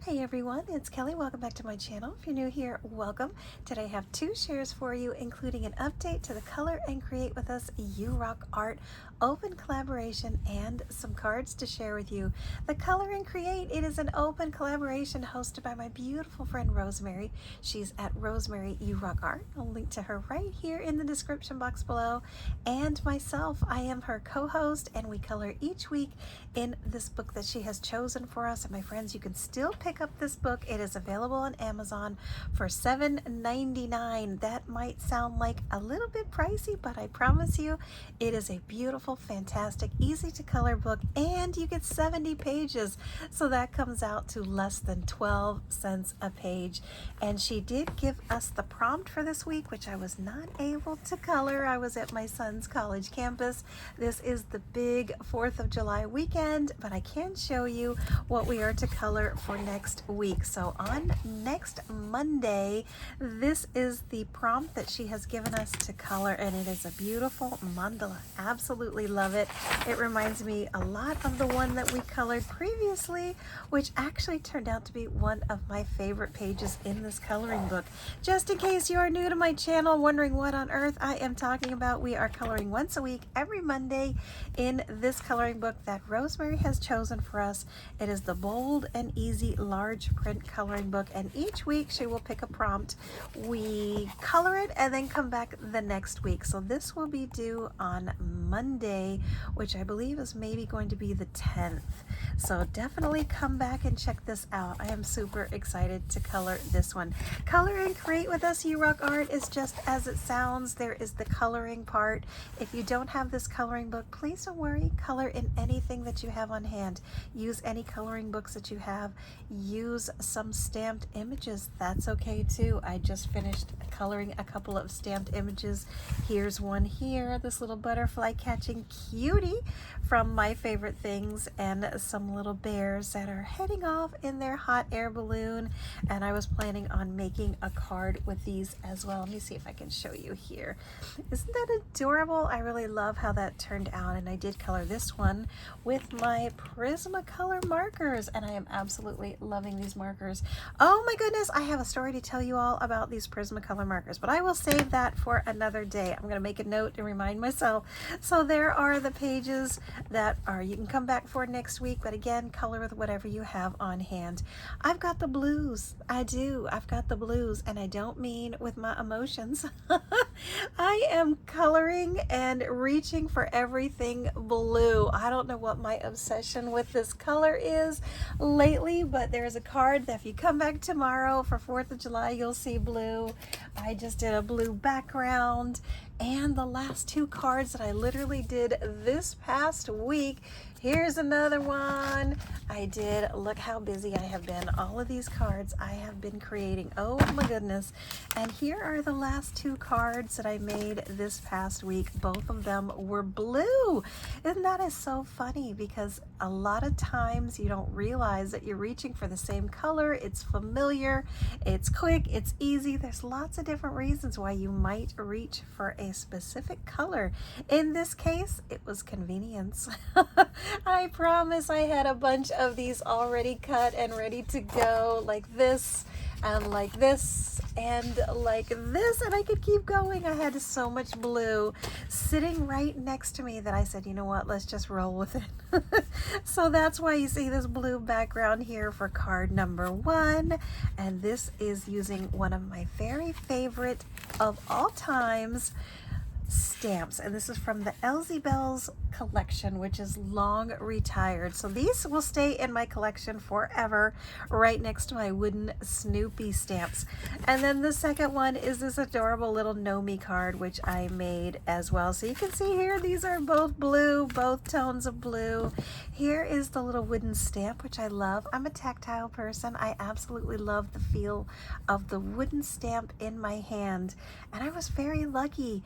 Hey everyone, it's Kelly. Welcome back to my channel. If you're new here, welcome. Today I have two shares for you, including an update to the Color and Create with Us You Rock Art open collaboration and some cards to share with you. The Color and Create, it is an open collaboration hosted by my beautiful friend RoseMary. She's at RoseMary You Rock Art. I'll link to her right here in the description box below. And myself, I am her co-host, and we color each week in this book that she has chosen for us. And my friends, you can still pick up this book. It is available on Amazon for $7.99. That might sound like a little bit pricey, but I promise you it is a beautiful, fantastic, easy to color book, and you get 70 pages, so that comes out to less than 12 cents a page. And she did give us the prompt for this week, which I was not able to color. I was at my son's college campus. This is the big 4th of July weekend, but I can show you what we are to color for next week. So on next Monday, this is the prompt that she has given us to color, and it is a beautiful mandala. Absolutely love it. It reminds me a lot of the one that we colored previously, which actually turned out to be one of my favorite pages in this coloring book. Just in case you are new to my channel, wondering what on earth I am talking about, we are coloring once a week, every Monday, in this coloring book that RoseMary has chosen for us. It is the Bold and Easy large print coloring book, and each week she will pick a prompt. We color it and then come back the next week. So this will be due on Monday, which I believe is maybe going to be the 10th. So definitely come back and check this out. I am super excited to color this one. Color and Create with Us You Rock Art is just as it sounds. There is the coloring part. If you don't have this coloring book, please don't worry. Color in anything that you have on hand. Use any coloring books that you have. Use some stamped images. That's okay too. I just finished coloring a couple of stamped images. Here's one here, this little butterfly catching cutie from My Favorite Things, and some little bears that are heading off in their hot air balloon. And I was planning on making a card with these as well. Let me see if I can show you here. Isn't that adorable? I really love how that turned out, and I did color this one with my Prismacolor markers, and I am absolutely loving these markers. Oh my goodness, I have a story to tell you all about these Prismacolor markers, but I will save that for another day. I'm going to make a note and remind myself. So there are the pages that are, you can come back for next week, but again, color with whatever you have on hand. I've got the blues. I do. I've got the blues, and I don't mean with my emotions. I am coloring and reaching for everything blue. I don't know what my obsession with this color is lately, but there's a card that if you come back tomorrow for 4th of July, you'll see blue. I just did a blue background, and the last two cards that I literally did this past week, here's another one I did. Look how busy I have been. All of these cards I have been creating. Oh my goodness. And here are the last two cards that I made this past week. Both of them were blue. And that is so funny, because a lot of times you don't realize that you're reaching for the same color. It's familiar, it's quick, it's easy. There's lots of different reasons why you might reach for a specific color. In this case, it was convenience. I promise I had a bunch of these already cut and ready to go, like this and like this and like this, and I could keep going. I had so much blue sitting right next to me that I said, you know what, let's just roll with it. So that's why you see this blue background here for card number 1, and this is using one of my very favorite of all times stamps, and this is from the Elzybells collection, which is long retired. So these will stay in my collection forever, right next to my wooden Snoopy stamps. And then the second one is this adorable little Know Me card, which I made as well. So you can see here, these are both blue, both tones of blue. Here is the little wooden stamp, which I love. I'm a tactile person. I absolutely love the feel of the wooden stamp in my hand. And I was very lucky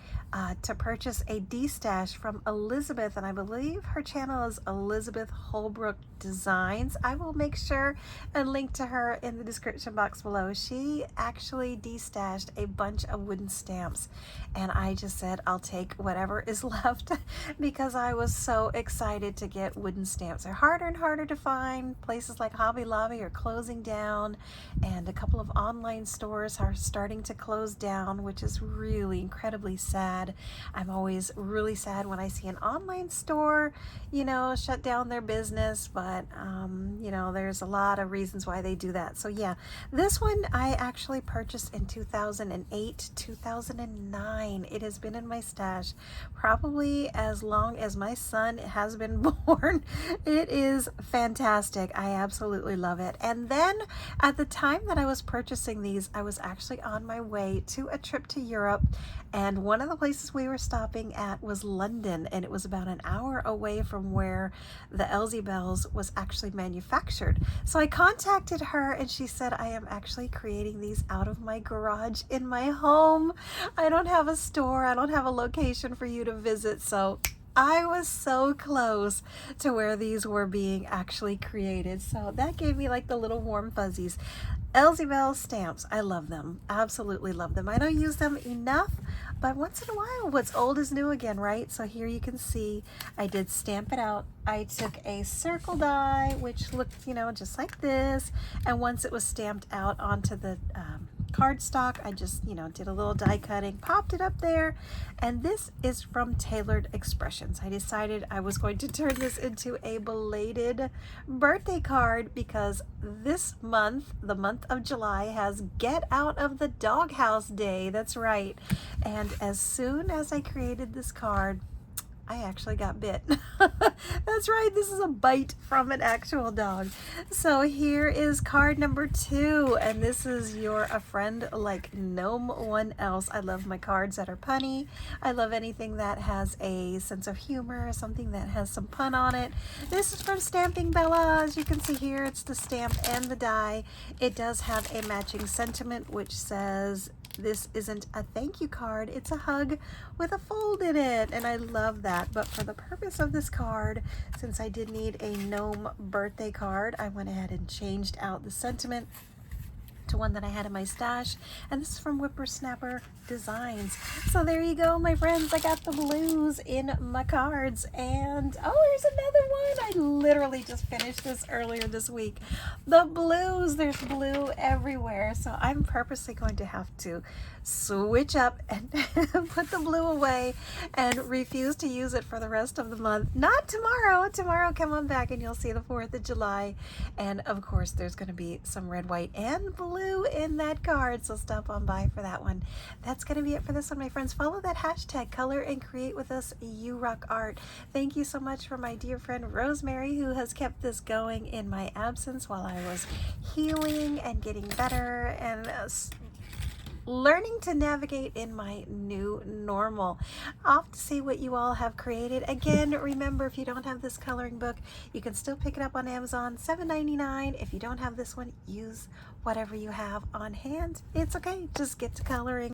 to purchase a destash from Elizabeth, and I believe her channel is Elizabeth Holbrook Designs. I will make sure and link to her in the description box below. She actually destashed a bunch of wooden stamps, and I just said I'll take whatever is left because I was so excited to get wooden stamps. They're harder and harder to find. Places like Hobby Lobby are closing down, and a couple of online stores are starting to close down, which is really incredibly sad. I'm always really sad when I see an online store, you know, shut down their business, but you know, there's a lot of reasons why they do that. So yeah, this one I actually purchased in 2008, 2009. It has been in my stash probably as long as my son has been born. It is fantastic. I absolutely love it. And then at the time that I was purchasing these, I was actually on my way to a trip to Europe, and one of the places we were stopping at was London, and it was about an hour away from where the Elzybells was actually manufactured. So I contacted her, and she said, I am actually creating these out of my garage in my home. I don't have a store, I don't have a location for you to visit. So I was so close to where these were being actually created. So that gave me like the little warm fuzzies. Elzybells stamps, I love them. Absolutely love them. I don't use them enough, but once in a while, what's old is new again, right? So here you can see I did stamp it out. I took a circle die, which looked, you know, just like this. And once it was stamped out onto the cardstock, I just, you know, did a little die cutting, popped it up there, and this is from Tailored Expressions. I decided I was going to turn this into a belated birthday card because this month, the month of July, has Get Out of the Doghouse Day. That's right. And as soon as I created this card, I actually got bit. That's right, this is a bite from an actual dog. So here is card number 2, and this is You're a Friend Like No One Else. I love my cards that are punny. I love anything that has a sense of humor, something that has some pun on it. This is from Stamping Bella. As you can see here, it's the stamp and the die. It does have a matching sentiment which says, this isn't a thank you card, it's a hug with a fold in it, and I love that. But for the purpose of this card, since I did need a gnome birthday card, I went ahead and changed out the sentiment to one that I had in my stash, and this is from Whippersnapper Designs. So there you go, my friends. I got the blues in my cards, and oh, here's another one. I literally just finished this earlier this week. The blues, there's blue everywhere, so I'm purposely going to have to switch up and put the blue away and refuse to use it for the rest of the month. Not tomorrow. Tomorrow, come on back and you'll see the 4th of July, and of course there's going to be some red, white, and blue in that card, so stop on by for that one. That's going to be it for this one, my friends. Follow that hashtag, color and create with us, You Rock Art. Thank you so much for my dear friend Rosemary, who has kept this going in my absence while I was healing and getting better and learning to navigate in my new normal. Off to see what you all have created. Again, remember, if you don't have this coloring book, you can still pick it up on Amazon, $7.99. If you don't have this one, use whatever you have on hand. It's okay, just get to coloring.